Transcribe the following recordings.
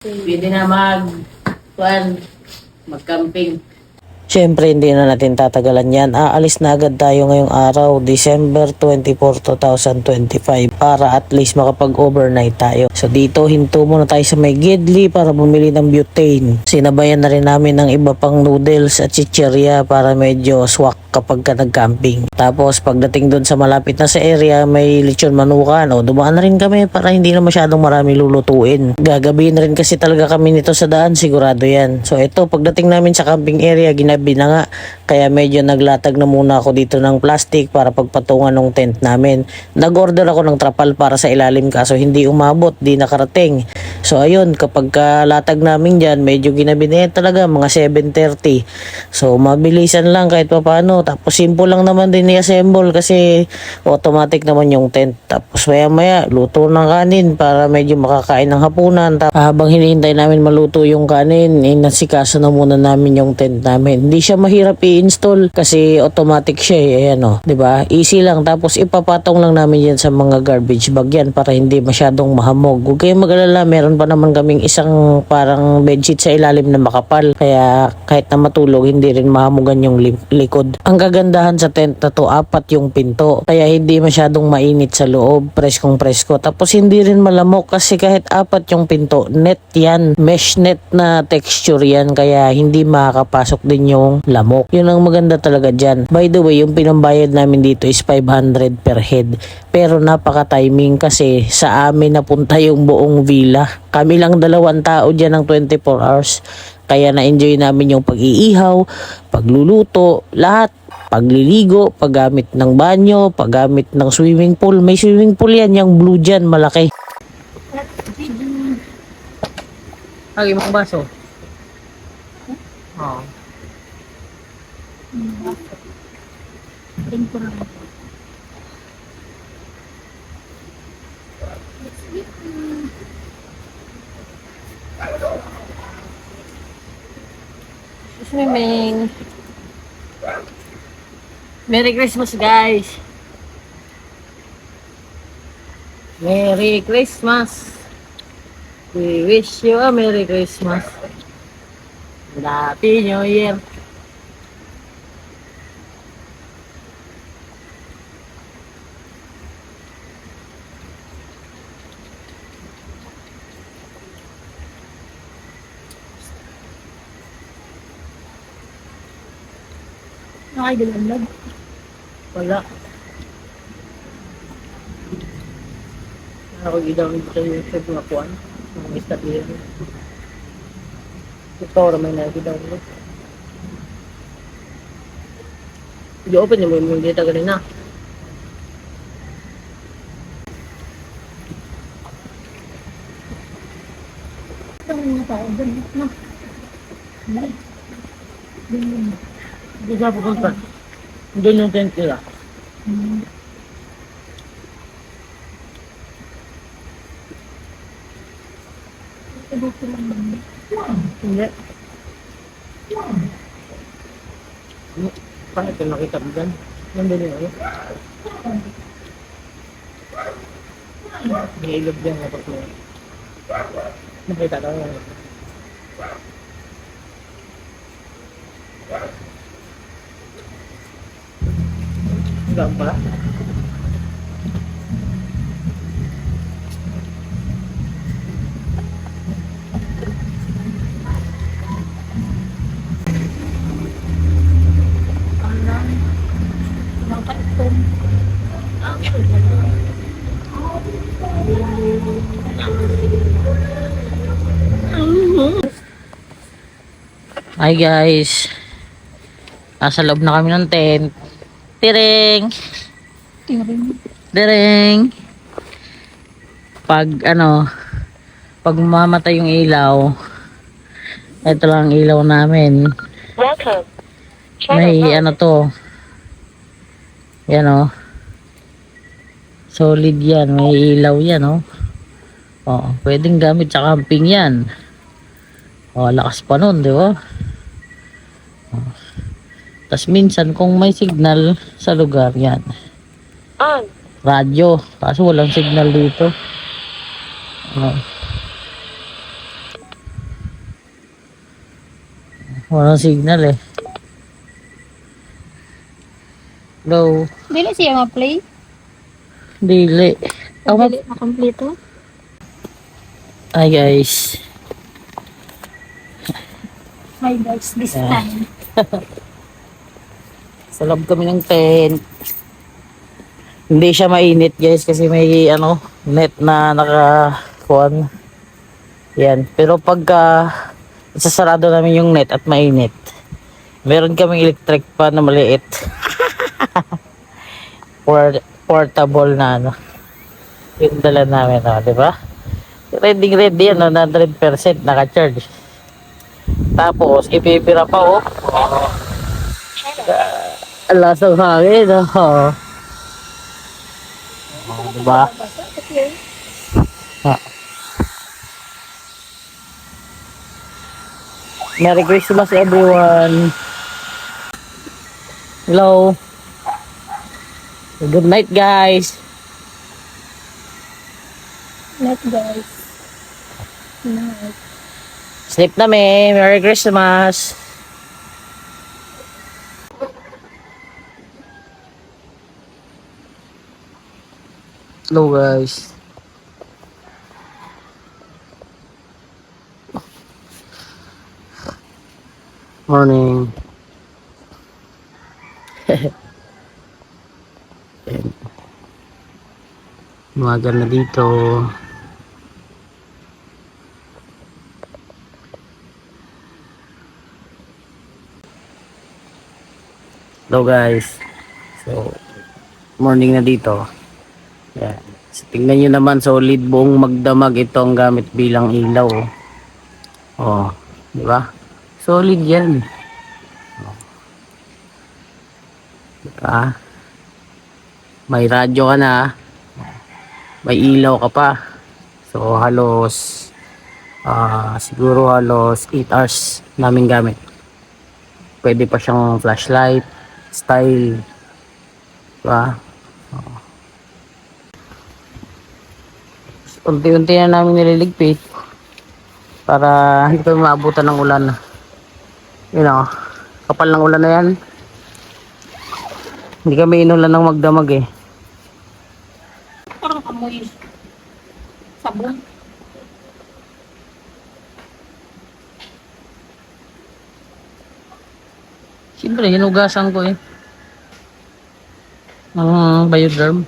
Pwede na mag-camping. Siyempre, hindi na natin tatagalan yan. Aalis na agad tayo ngayong araw, December 24, 2025 para at least makapag-overnight tayo. So dito, hinto muna tayo sa may Gidli para bumili ng butane. Sinabayan na rin namin ng iba pang noodles at chichirya para medyo swak kapag ka nag-camping. Tapos pagdating doon sa malapit na sa area, may lechon manukan. O dumaan na rin kami para hindi na masyadong marami lulutuin. Gagabihin na rin kasi talaga kami nito sa daan, sigurado yan. So ito, pagdating namin sa camping area, ginabi na nga. Kaya medyo naglatag na muna ako dito ng plastic para pagpatungan ng tent namin. Nag-order ako ng trapal para sa ilalim kaso hindi umabot, di nakarating. So ayun, kapag kalatag namin dyan, medyo ginabi na yan talaga, mga 7:30. So mabilisan lang kahit pa paano. Tapos simple lang naman din i-assemble kasi automatic naman yung tent. Tapos maya luto ng kanin para medyo makakain ng hapunan. Habang hinihintay namin maluto yung kanin, nasikaso na muna namin yung tent namin. Hindi siya mahirap i-install kasi automatic siya eh. Ayan o, diba? Easy lang. Tapos ipapatong lang namin yan sa mga garbage bag yan para hindi masyadong mahamog. Huwag kayong mag-alala, meron pa naman kaming isang parang bedsheet sa ilalim na makapal. Kaya kahit na matulog, hindi rin mahamugan yung likod. Ang kagandahan sa tent na to, 4 yung pinto. Kaya hindi masyadong mainit sa loob, preskong-presko. Tapos hindi rin malamok kasi kahit 4 yung pinto, net yan. Mesh net na texture yan. Kaya hindi makakapasok din yung lamok. Yun ang maganda talaga dyan. By the way, yung pinambayad namin dito is 500 per head. Pero napaka-timing kasi sa amin napunta yung buong villa. Kami lang 2 tao dyan ng 24 hours. Kaya na-enjoy namin yung pag-iihaw, pagluluto, lahat. Pagliligo, paggamit ng banyo, paggamit ng swimming pool. May swimming pool yan, yung blue dyan, malaki. Lagi mong baso. Oo. Swimming. Merry Christmas, guys. Merry Christmas. We wish you a Merry Christmas. And Happy New Year. Nakaidalanlag. Wala. Ako gidawin dito yung sa mga kuwan. Mga istabir. Ito ramay na gidawin. I-open mo yung data ganun na. Ito nga tayo. Ganit na. Hindi ka pupunta. Doon yung tent nila. Ito lang naman. Hindi. Bakit ka nakita mo dyan? Nandun yung ano? May ilog dyan kapag mo. Nakita ka mo. Hanggang pala. Hi guys. Nasa loob na kami ng tent. Tiring! Tiring! Pag mamatay yung ilaw, ito lang ang ilaw namin. Welcome. May yan o. Solid yan. May ilaw yan o. Pwedeng gamit sa camping yan. Lakas pa nun, di ba? Tas minsan kung may signal sa lugar yan. On. Radyo. Kaso walang signal dito. Walang signal eh. Hello? Dili siya ma-play. Dili. Ako Dili makompleto. Hi guys. Hi guys, this Yeah. time. Sa loob kami ng tent. Hindi siya mainit guys kasi may ano, net na naka-kuhan. Yan. Pero pagka isasarado namin yung net at mainit, meron kaming electric fan na maliit. Portable na ano. Yung dala namin, di ba? Ready yan, 100% naka-charge. Tapos, ipipira pa, oh. Alas ang hangin, oh. Diba? Ha. Merry Christmas, everyone. Hello. Good night, guys. Night guys. Night. Sleep na, me. Merry Christmas. Hello, guys. Morning. Umaga na dito. Hello guys. So, morning na dito. Yan. So, tingnan nyo naman, solid buong magdamag ito ang gamit bilang ilaw. Oh, di ba? Solid yan. Oh. Diba? May radyo ka na. May ilaw ka pa. So, halos siguro halos 8 hours namin gamit. Pwede pa siyang flashlight style, diba? Unti-unti na namin nililigpit para hindi kami maabutan ng ulan. You know, kapal ng ulan na yan. Hindi kami inulan ng magdamag eh. Parang amoy sabon. Siyempre, hinugasan ko eh. Ang Bioderm.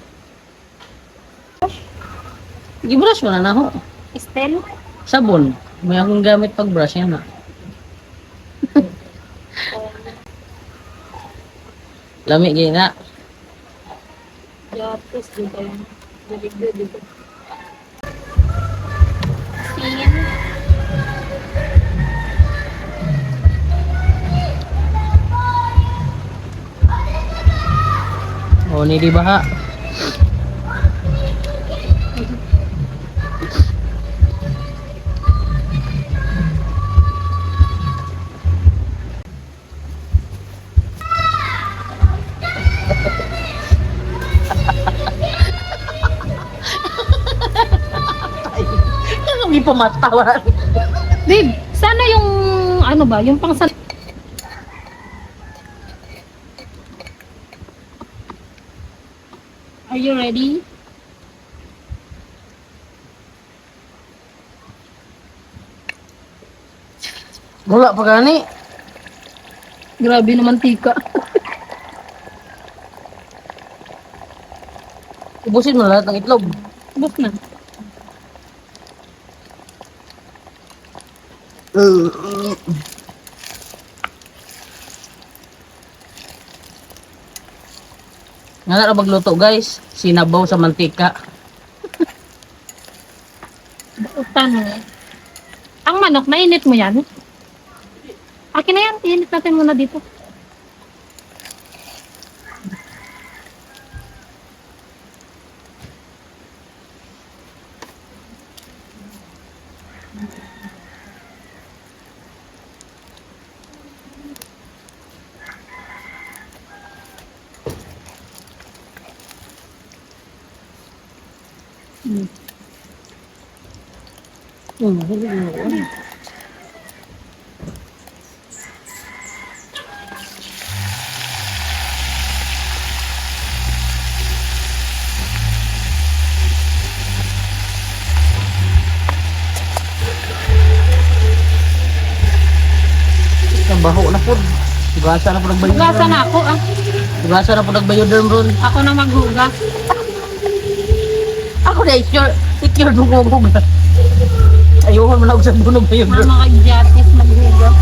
I-brush mo na ho. Estel. Sabon. May akong gamit pag brush yan na. Lami gina. Yatos dito yung good dito. Sin. O, ni di baha. Kami pamatawan. Babe, sana yung ano ba, yung pang Are you ready? Wala pa gani. Grabe naman tika. Ubusin mo lahat ng itlog. Bus na. Nga na magluto guys. Sinabaw sa mantika. Paano? Ang manok, mainit mo yan? Akin na yan, init natin muna dito. baho na po. Hugasan na po nagbayo. Hugasan na ako ah. Hugasan na po nagbayo derm ron. Ako na maghugas. Ako na secure mo ko hugas. Ayoko mo na usap mo nagbayo derm. Mga kagyatis maghugas.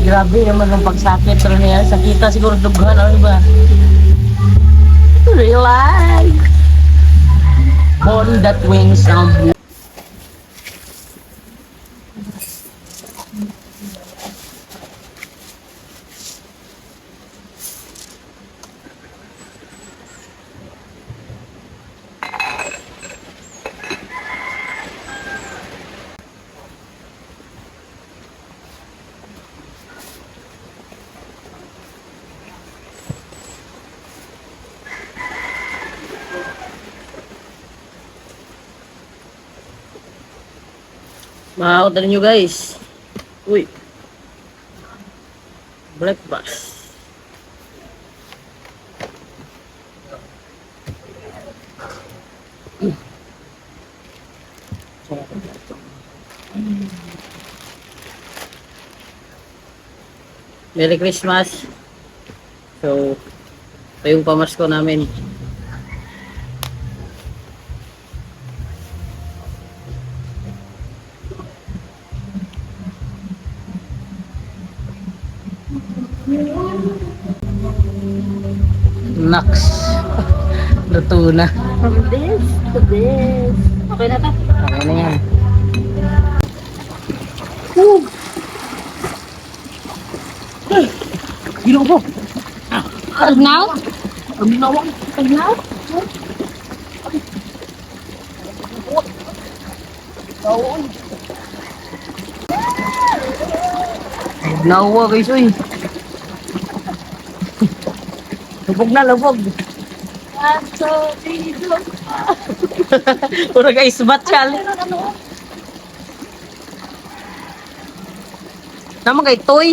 Grabe naman ang pagsakit rin niya. Sakita siguro dughan, ano ba? Relax. On that wings of blue. Mahal nyo guys. Uy. Breakfast. Merry Christmas. So, ito yung pamasko namin. Naks. Luto na. From this to this. Okay na to? Okay na yan. Gino po. Now? Ginawa. Now? Nawa guys, uy. Lubog na, lubog. So, dito. Pura guys, batchal. Naman kay Toy.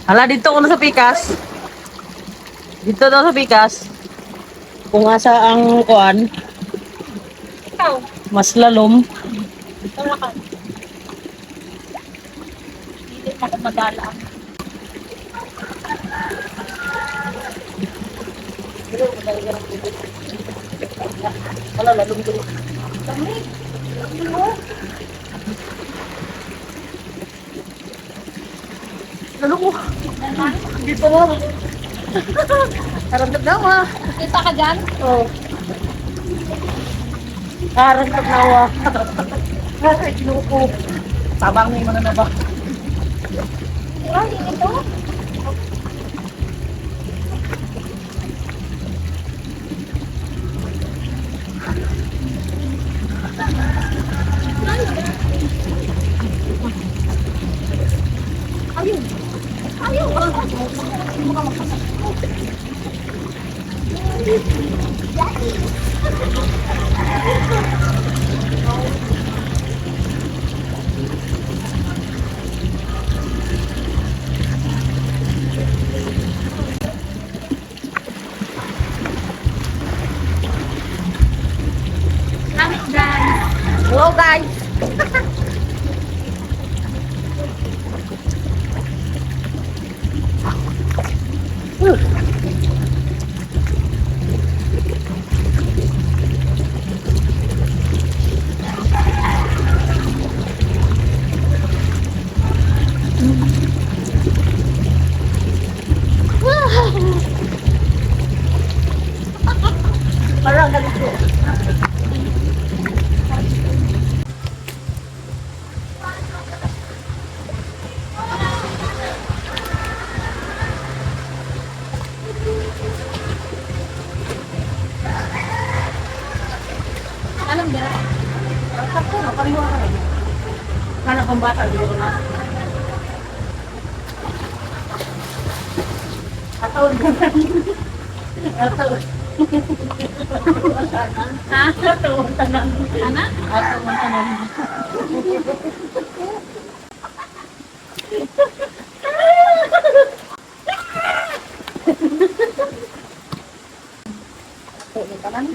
Hala, dito ko na sa pikas. Dito daw sa pikas. Kung asa ang kuan, Ikaw. mas lalom. Tara ka. Hindi ako madala. Wala, lalom dito. Lalom mo. Dito mo. Karantag na ma. Kita ka dyan? Oh. Karantag na wa. Ay, kinuko. Tabang may mga nabak. Ay, ito? Ayun. Ayun. Hello guys. Parang ganito. Alam niya. Sakto na, pariwa ka rin. Sana kung bata, di ko na. Atawad ka na. Atawad. Ha? Atawad ka na. Ana? Atawad ka na. Atawad ka na.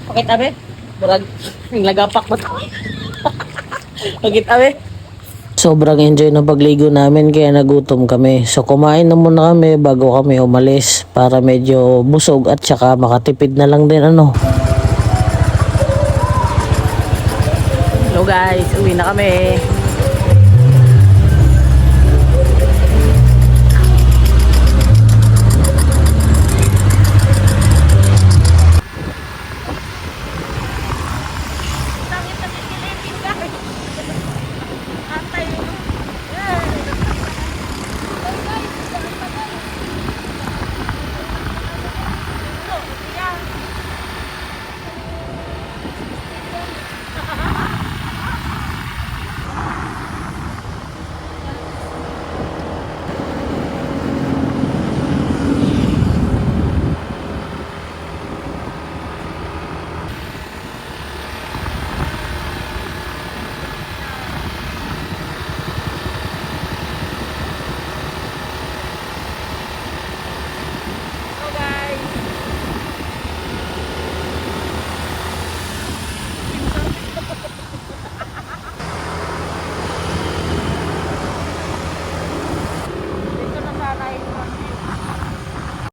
Pakit abe? Burag, nilagapak ba ito? Pakit abe? Sobrang enjoy ng pagligo namin kaya nagutom kami. So kumain na muna kami bago kami umalis para medyo busog at saka makatipid na lang din ano. Hello guys, uwi na kami.